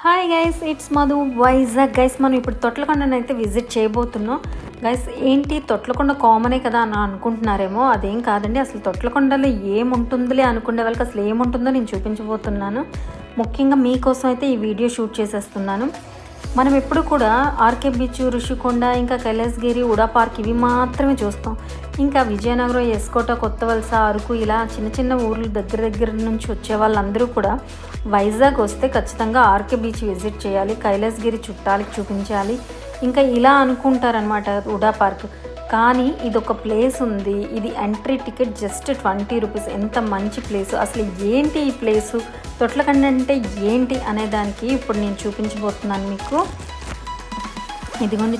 Hi guys, it's Madhu Vizag. Guys మనం ఇప్పుడు తొట్లకొండను అయితే విజిట్ చేయబోతున్నాం. గైస్ ఏంటి తొట్లకొండ కామనే కదా అని అనుకుంటున్నారేమో, అదేం కాదండి. అసలు తొట్లకొండలో ఏముంటుందిలే అనుకునే వాళ్ళకి అసలు ఏముంటుందో నేను చూపించబోతున్నాను. ముఖ్యంగా మీకోసం అయితే ఈ వీడియో షూట్ చేసేస్తున్నాను. మనం ఎప్పుడు కూడా ఆర్కే బీచ్, ఋషికొండ, ఇంకా కైలాసగిరి, ఉడా పార్క్ ఇవి మాత్రమే చూస్తాం. ఇంకా విజయనగరం, ఎస్కోట, కొత్తవలస, అరకు ఇలా చిన్న చిన్న ఊర్లు దగ్గర నుంచి వచ్చే వాళ్ళందరూ కూడా వైజాగ్ వస్తే ఖచ్చితంగా ఆర్కే బీచ్ విజిట్ చేయాలి, కైలాసగిరి చుట్టాలకి చూపించాలి, ఇంకా ఇలా అనుకుంటారనమాట ఉడా పార్క్. కానీ ఇది ఒక ప్లేస్ ఉంది, ఇది ఎంట్రీ టికెట్ జస్ట్ 20 రూపీస్. ఎంత మంచి ప్లేసు, అసలు ఏంటి ఈ ప్లేసు, తొట్లకొండ అంటే ఏంటి అనే దానికి ఇప్పుడు నేను చూపించబోతున్నాను మీకు. ఇదిగోండి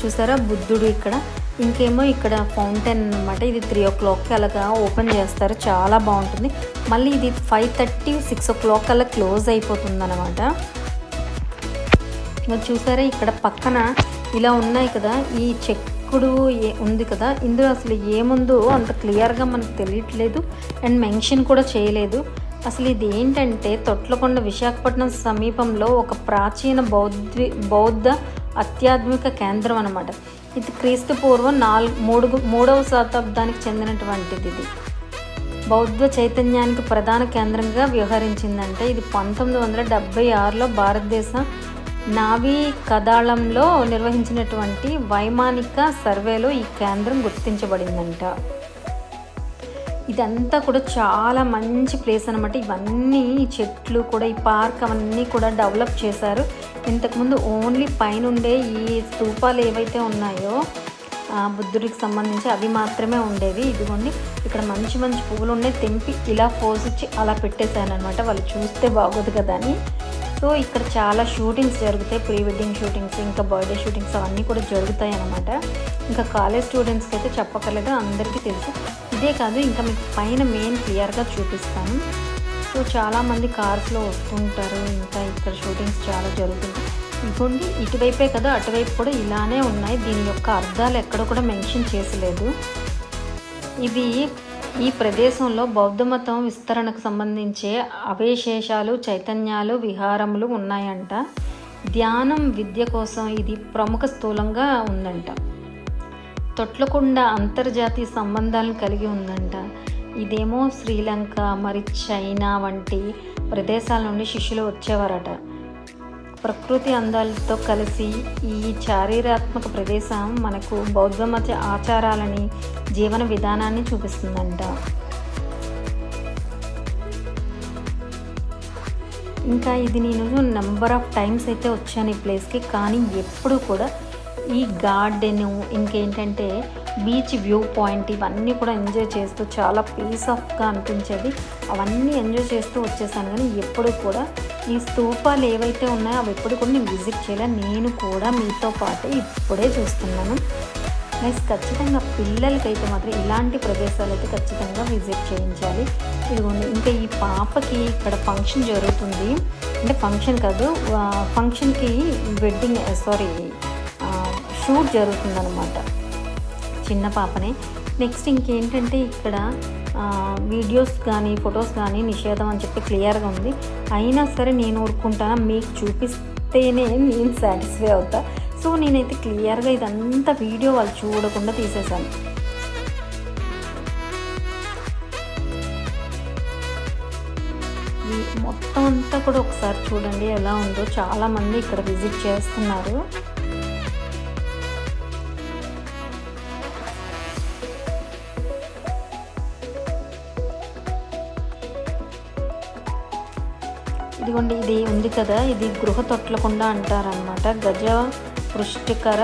చూసారా బుద్ధుడు ఇక్కడ. ఇంకేమో ఇక్కడ ఫౌంటైన్ అనమాట. ఇది 3 o'clock అలాగా ఓపెన్ చేస్తారు, చాలా బాగుంటుంది. మళ్ళీ ఇది 5:30, 6 o'clock అలా క్లోజ్ అయిపోతుంది అనమాట. చూసారా ఇక్కడ పక్కన ఇలా ఉన్నాయి కదా, ఈ చెక్కుడు ఉంది కదా, ఇందులో అసలు ఏముందో అంత క్లియర్గా మనకు తెలియట్లేదు అండ్ మెన్షన్ కూడా చేయలేదు. అసలు ఇది ఏంటంటే తొట్లకొండ విశాఖపట్నం సమీపంలో ఒక ప్రాచీన బౌద్ధ ఆధ్యాత్మిక కేంద్రం అనమాట. ఇది క్రీస్తు పూర్వం 3వ శతాబ్దానికి చెందినటువంటిది. ఇది బౌద్ధ చైతన్యానికి ప్రధాన కేంద్రంగా వ్యవహరించిందంటే ఇది 1976లో భారతదేశ నావీ కదాళంలో నిర్వహించినటువంటి వైమానిక సర్వేలో ఈ కేంద్రం గుర్తించబడిందంట. ఇదంతా కూడా చాలా మంచి ప్లేస్ అనమాట. ఇవన్నీ చెట్లు కూడా, ఈ పార్క్ అవన్నీ కూడా డెవలప్ చేశారు. ఇంతకుముందు ఓన్లీ పైన ఉండే ఈ స్తూపాలు ఏవైతే ఉన్నాయో బుద్ధుడికి సంబంధించి అవి మాత్రమే ఉండేవి. ఇదిగోండి ఇక్కడ మంచి మంచి పువ్వులు ఉన్నాయి, తెంపి ఇలా పోజ్ ఇచ్చి అలా పెట్టేశాను అనమాట, వాళ్ళు చూస్తే బాగోదు కదా అని. సో ఇక్కడ చాలా షూటింగ్స్ జరుగుతాయి, ప్రీ వెడ్డింగ్ షూటింగ్స్, ఇంకా బర్త్డే షూటింగ్స్ అవన్నీ కూడా జరుగుతాయి అన్నమాట. ఇంకా కాలేజ్ స్టూడెంట్స్కి అయితే చెప్పక్కర్లేదు, అందరికీ తెలుసు. ఇదే కాదు, ఇంకా మీకు పైన మెయిన్ క్లియర్గా చూపిస్తాను. సో చాలామంది కార్స్లో వస్తుంటారు, ఇంకా ఇక్కడ షూటింగ్స్ చాలా జరుగుతుంటాయి. ఇదిగోండి ఇటువైపే కదా, అటువైపు కూడా ఇలానే ఉన్నాయి. దీని యొక్క అర్థాలు ఎక్కడ కూడా మెన్షన్ చేసలేదు. ఇది ఈ ప్రదేశంలో బౌద్ధ మతం విస్తరణకు సంబంధించే అవశేషాలు, చైతన్యాలు, విహారములు ఉన్నాయంట. ధ్యానం, విద్య కోసం ఇది ప్రముఖ స్థూలంగా ఉందంట. తొట్లకొండ అంతర్జాతీయ సంబంధాలను కలిగి ఉందంట. ఇదేమో శ్రీలంక, మరి చైనా వంటి ప్రదేశాల నుండి శిష్యులు వచ్చేవారట. ప్రకృతి అందాలతో కలిసి ఈ చారిత్రాత్మక ప్రదేశం మనకు బౌద్ధ మత ఆచారాలని, జీవన విధానాన్ని చూపిస్తుందంట. ఇంకా ఇది నేను నెంబర్ ఆఫ్ టైమ్స్ అయితే వచ్చాను ఈ ప్లేస్కి, కానీ ఎప్పుడు కూడా ఈ గార్డెను, ఇంకేంటంటే బీచ్ వ్యూ పాయింట్ ఇవన్నీ కూడా ఎంజాయ్ చేస్తూ చాలా పీస్ ఆఫ్గా అనిపించేది. అవన్నీ ఎంజాయ్ చేస్తూ వచ్చేసాను. కానీ ఎప్పుడు కూడా ఈ స్తూపాలు ఏవైతే ఉన్నాయో అవి ఎప్పుడు కూడా నేను విజిట్ చేయలేదు. నేను కూడా మీతో పాటు ఇప్పుడే చూస్తున్నాను. నెక్స్ట్ ఖచ్చితంగా పిల్లలకైతే మాత్రం ఇలాంటి ప్రదేశాలు అయితే ఖచ్చితంగా విజిట్ చేయించాలి. ఇదిగోండి ఇంకా ఈ పాపకి ఇక్కడ ఫంక్షన్ జరుగుతుంది, అంటే ఫంక్షన్ కాదు, ఫంక్షన్కి షూట్ జరుగుతుందన్నమాట, చిన్న పాపనే. నెక్స్ట్ ఇంకేంటంటే ఇక్కడ వీడియోస్ కానీ ఫొటోస్ కానీ నిషేధం అని చెప్పి క్లియర్గా ఉంది. అయినా సరే నేను ఊరుకుంటాను, మీకు చూపిస్తేనే నేను సాటిస్ఫై అవుతా. సో నేనైతే క్లియర్గా ఇదంతా వీడియో వాళ్ళు చూడకుండా తీసేసాను. మొత్తం అంతా కూడా ఒకసారి చూడండి ఎలా ఉందో. చాలామంది ఇక్కడ విజిట్ చేస్తున్నారు. ఇదిగోండి ఇది ఉంది కదా, ఇది గృహ తొట్లకొండ అంటారనమాట. గజ పృష్టికర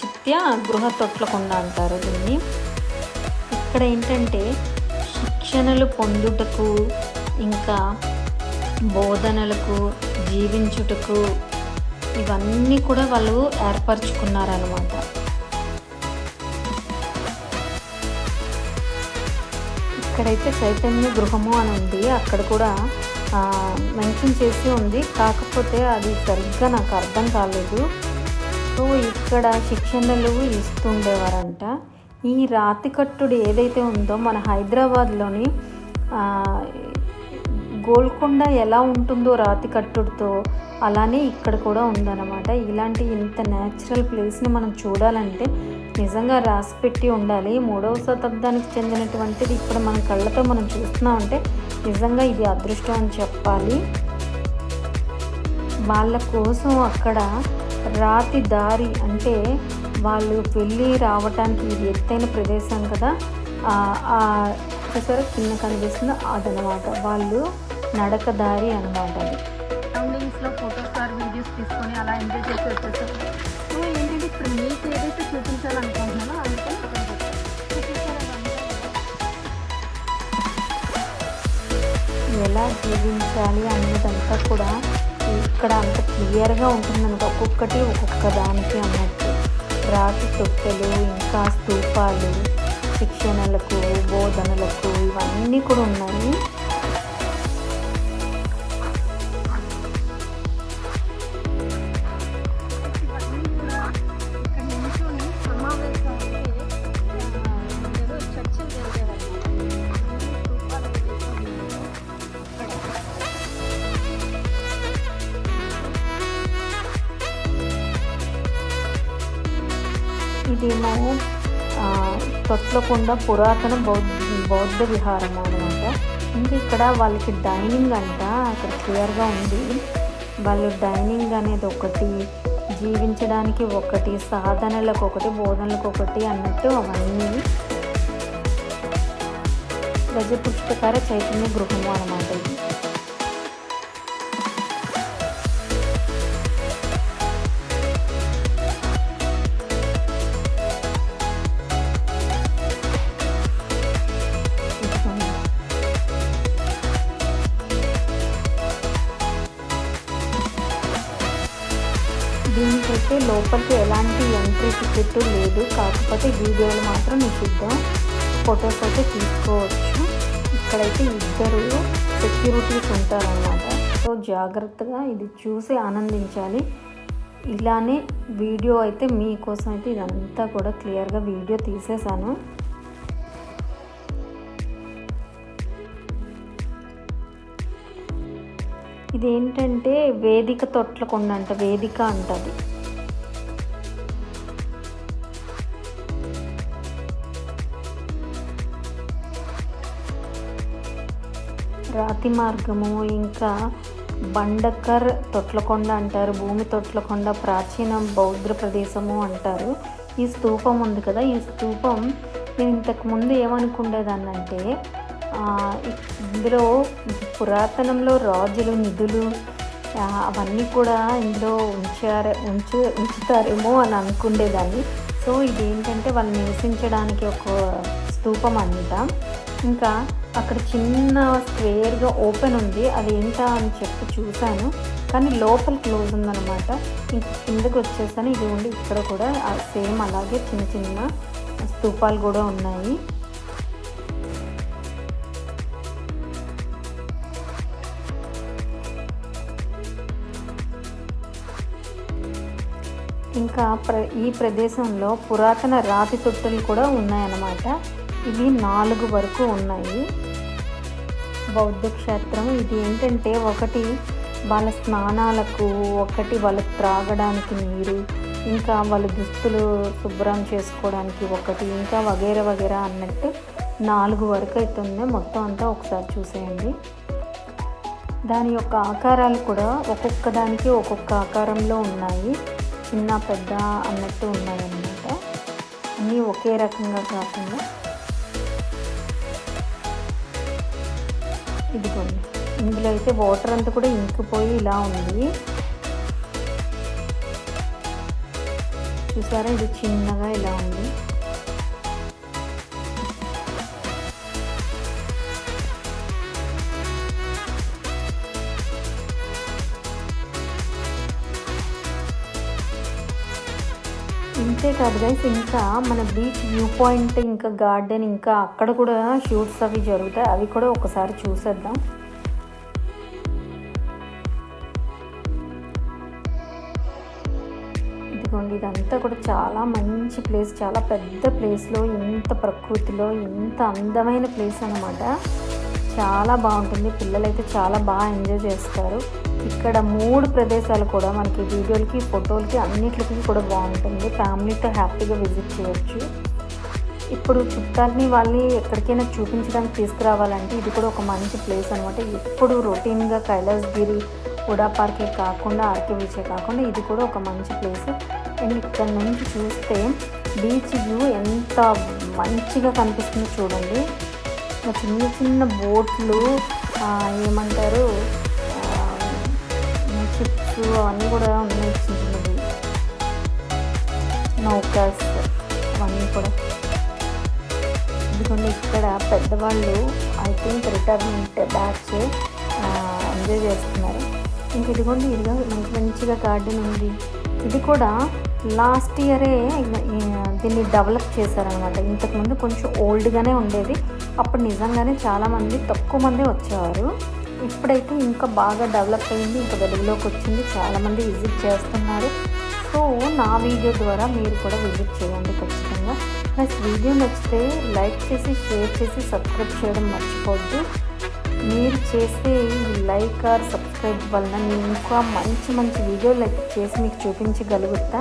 చిత్య గృహ తొట్లకొండ అంటారు దీన్ని. ఇక్కడ ఏంటంటే శిక్షణలు పొందుటకు, ఇంకా బోధనలకు, జీవించుటకు ఇవన్నీ కూడా వాళ్ళు ఏర్పరచుకున్నారనమాట. ఇక్కడైతే చైతన్య గృహము అని ఉంది, అక్కడ కూడా మెన్షన్ చేసి ఉంది, కాకపోతే అది సరిగ్గా నాకు అర్థం కాలేదు. సో ఇక్కడ శిక్షణలు ఇస్తుండేవారంట. ఈ రాతికట్టుడు ఏదైతే ఉందో మన హైదరాబాద్లోని గోల్కొండ ఎలా ఉంటుందో రాతి కట్టుడుతో అలానే ఇక్కడ కూడా ఉందన్నమాట. ఇలాంటి ఇంత న్యాచురల్ ప్లేస్ని మనం చూడాలంటే నిజంగా రాసి పెట్టి ఉండాలి. 3వ శతాబ్దానికి చెందినటువంటిది ఇక్కడ మన కళ్ళతో మనం చూస్తున్నామంటే నిజంగా ఇది అదృష్టం అని చెప్పాలి. వాళ్ళ కోసం అక్కడ రాతి దారి, అంటే వాళ్ళు వెళ్ళి రావటానికి ఇది ఎత్తైన ప్రదేశం కదా, చూసారా కింద కనిపిస్తుంది అదనమాట వాళ్ళు నడక దారి అనమాట. అది సరౌండింగ్స్లో ఫొటోస్ ఆర్ వీడియోస్ తీసుకొని అలా ఎంజాయ్ చేసి వచ్చేసారు. సో ఏంటంటే ఇప్పుడు మీకు ఏదైతే చూపించాలనుకుంటున్నానో అందుకని ఎలా జీవించాలి అన్నదంతా కూడా ఇక్కడ అంత క్లియర్గా ఉంటుందన్నమాట. ఒక్కొక్కటి ఒక్కొక్క దానికి అన్నట్టు రాతి తొట్టెలు, ఇంకా స్తూపాలు, శిక్షణలకు, బోధనలకు ఇవన్నీ కూడా ఉన్నాయి. ఇదేమో తొట్లకొండ పురాతన బౌద్ధ విహారం అనమాట. ఇంకా ఇక్కడ వాళ్ళకి డైనింగ్ అంట అక్కడ క్లియర్గా ఉంది. వాళ్ళు డైనింగ్ అనేది ఒకటి, జీవించడానికి ఒకటి, సాధనలకు ఒకటి, బోధనలకు ఒకటి అన్నట్టు అవన్నీ గజపుష్పకర చైతన్య గృహము అనమాట. ఇది దీనికైతే లోపలికి ఎలాంటి ఎంట్రీ టికెట్ లేదు, కాకపోతే వీడియోలు మాత్రం నిషిద్ధం. ఫొటోస్ అయితే తీసుకోవచ్చు. ఇక్కడైతే 2 సెక్యూరిటీస్ ఉంటారన్నమాట. సో జాగ్రత్తగా ఇది చూసి ఆనందించాలి. ఇలానే వీడియో అయితే మీకోసం అయితే ఇదంతా కూడా క్లియర్గా వీడియో తీసేసాను. ఇదేంటంటే వేదిక తొట్లకొండ అంట, వేదిక అంటది. రాతి మార్గము, ఇంకా బండకర్ తొట్లకొండ అంటారు, భూమి తొట్లకొండ, ప్రాచీన బౌద్ధ ప్రదేశము అంటారు. ఈ స్తూపం ఉంది కదా, ఈ స్తూపం నేను ఇంతకుముందు ఏమనుకుండేదాన్నంటే ఇందులో పురాతనంలో రాజులు నిధులు అవన్నీ కూడా ఇందులో ఉంచుతారేమో అని అనుకునేదాన్ని. సో ఇదేంటంటే వాళ్ళు నివసించడానికి ఒక స్తూపం అంట. ఇంకా అక్కడ చిన్న స్క్వేర్గా ఓపెన్ ఉంది, అది ఏంటా అని చెప్పి చూశాను, కానీ లోపల క్లోజ్ ఉందన్నమాట. ఇంక కిందకి వచ్చేసాను. ఇది ఉండి ఇక్కడ కూడా సేమ్ అలాగే చిన్న చిన్న స్తూపాలు కూడా ఉన్నాయి. ఇంకా ఈ ప్రదేశంలో పురాతన రాతి తొట్టెలు కూడా ఉన్నాయన్నమాట. ఇవి 4 వరకు ఉన్నాయి. బౌద్ధ క్షేత్రం ఇది ఏంటంటే ఒకటి వాళ్ళ స్నానాలకు, ఒకటి వాళ్ళకి త్రాగడానికి నీరు, ఇంకా వాళ్ళ దుస్తులు శుభ్రం చేసుకోవడానికి ఒకటి, ఇంకా వగేరా వగేరా అన్నట్టు 4 వరకు అయితే ఉన్నాయి. మొత్తం అంతా ఒకసారి చూసేయండి. దాని యొక్క ఆకారాలు కూడా ఒక్కొక్క దానికి ఒక్కొక్క ఆకారంలో ఉన్నాయి, చిన్న పెద్ద అన్నట్టు ఉన్నాయన్నమాట. అన్నీ ఒకే రకంగా కాకుండా. ఇదిగోండి, ఇందులో అయితే వాటర్ అంతా కూడా ఇంకిపోయి ఇలా ఉంది. చూసారా, ఇది చిన్నగా ఇలా ఉంది. ఇంతే కాదు గైస్, ఇంకా మన బీచ్ వ్యూ పాయింట్, ఇంకా గార్డెన్, ఇంకా అక్కడ కూడా షూట్స్ అవి జరుగుతాయి, అవి కూడా ఒకసారి చూసేద్దాం. ఇదిగోండి, ఇదంతా కూడా చాలా మంచి ప్లేస్, చాలా పెద్ద ప్లేస్లో, ఇంత ప్రకృతిలో ఇంత అందమైన ప్లేస్ అన్నమాట. చాలా బాగుంటుంది. పిల్లలైతే చాలా బాగా ఎంజాయ్ చేస్తారు. ఇక్కడ 3 ప్రదేశాలు కూడా మనకి వీడియోలకి, ఫోటోలకి అన్నిటికి కూడా బాగుంటుంది. ఫ్యామిలీతో హ్యాపీగా విజిట్ చేయొచ్చు. ఇప్పుడు చుట్టాలని వాళ్ళని ఎక్కడికైనా చూపించడానికి తీసుకురావాలంటే ఇది కూడా ఒక మంచి ప్లేస్ అనమాట. ఎప్పుడు రొటీన్గా కైలాసగిరి, హుడా పార్కే కాకుండా, ఆర్కే బీచే కాకుండా ఇది కూడా ఒక మంచి ప్లేస్. అండ్ ఇక్కడ నుంచి చూస్తే బీచ్ వ్యూ ఎంత మంచిగా కనిపిస్తుందో చూడండి. చిన్న చిన్న బోట్లు, ఏమంటారు, షిప్స్ అవన్నీ కూడా ఉన్నాయి. చిన్నవి నౌకాస్ అవన్నీ కూడా. ఇదిగోండి ఇక్కడ పెద్దవాళ్ళు I think retirement batch enjoy చేస్తున్నారు. ఇంక ఇదిగోండి ఇదిగో మంచిగా గార్డెన్ ఉంది. ఇది కూడా లాస్ట్ ఇయరే దీన్ని డెవలప్ చేశారనమాట. ఇంతకుముందు కొంచెం ఓల్డ్గానే ఉండేది. అప్పుడు నిజంగానే చాలామంది తక్కువ మంది వచ్చేవారు. ఇప్పుడైతే ఇంకా బాగా డెవలప్ అయింది, ఇంకా వెలుగులోకి వచ్చింది, చాలామంది విజిట్ చేస్తున్నారు. సో నా వీడియో ద్వారా మీరు కూడా విజిట్ చేయండి ఖచ్చితంగా. ప్లస్ వీడియో నచ్చితే లైక్ చేసి, షేర్ చేసి, సబ్స్క్రైబ్ చేయడం మర్చిపోవద్దు. మీరు చేసే ఈ లైక్ ఆర్ సబ్స్క్రైబ్ వలన నేను ఇంకా మంచి మంచి వీడియోలు అయితే చేసి మీకు చూపించగలుగుతా.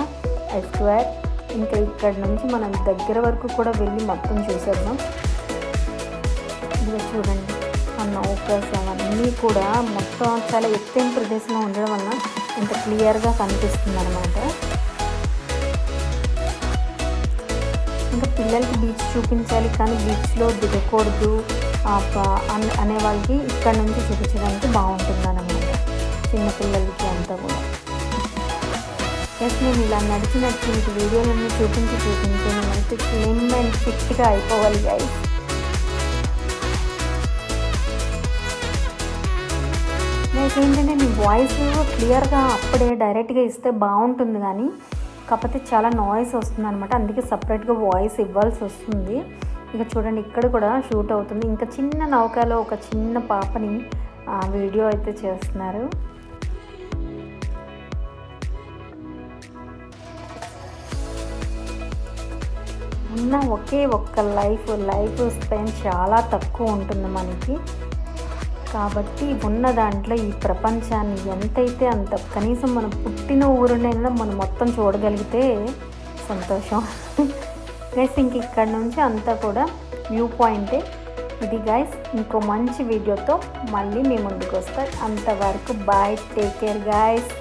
I square. ఇంకా ఇక్కడ నుంచి మనం దగ్గర వరకు కూడా వెళ్ళి మొత్తం చూసేద్దాం. ఇదిగో చూడండి ఆ నౌకర్స్ అవన్నీ కూడా మొత్తం చాలా ఎత్తైన ప్రదేశంలో ఉండడం వలన ఇంత క్లియర్గా కనిపిస్తుంది అనమాట. ఇంకా పిల్లలకి బీచ్ చూపించాలి కానీ బీచ్లో దిగకూడదు అనే వాళ్ళకి ఇక్కడ నుంచి చూపించడానికి బాగుంటుంది అన్నమాట, చిన్నపిల్లలకి అంతా కూడా. నేను ఇలా నడిచి మీకు వీడియోలన్నీ చూపించి నేనైతే స్లిమ్ అండ్ ఫిట్గా అయిపోవాలి గైస్. ఏంటంటే నీ వాయిస్ క్లియర్గా అప్పుడే డైరెక్ట్గా ఇస్తే బాగుంటుంది కానీ కాకపోతే చాలా నాయిస్ వస్తుంది అనమాట. అందుకే సపరేట్గా వాయిస్ ఇవ్వాల్సి వస్తుంది. ఇక చూడండి ఇక్కడ కూడా షూట్ అవుతుంది. ఇంకా చిన్న నౌకలో ఒక చిన్న పాపని వీడియో అయితే చేస్తున్నారు. ఉన్న ఒకే ఒక్క లైఫ్ స్పెండ్ చాలా తక్కువ ఉంటుంది మనకి. కాబట్టి ఉన్న దాంట్లో ఈ ప్రపంచాన్ని ఎంతైతే అంత, కనీసం మనం పుట్టిన ఊరునైనా మనం మొత్తం చూడగలిగితే సంతోషం గైస్. ఇంక ఇక్కడ నుంచి అంతా కూడా వ్యూ పాయింటే ఇది గైస్. ఇంకో మంచి వీడియోతో మళ్ళీ మీ ముందుకు వస్తాను. అంతవరకు బాయ్, టేక్ కేర్ గైస్.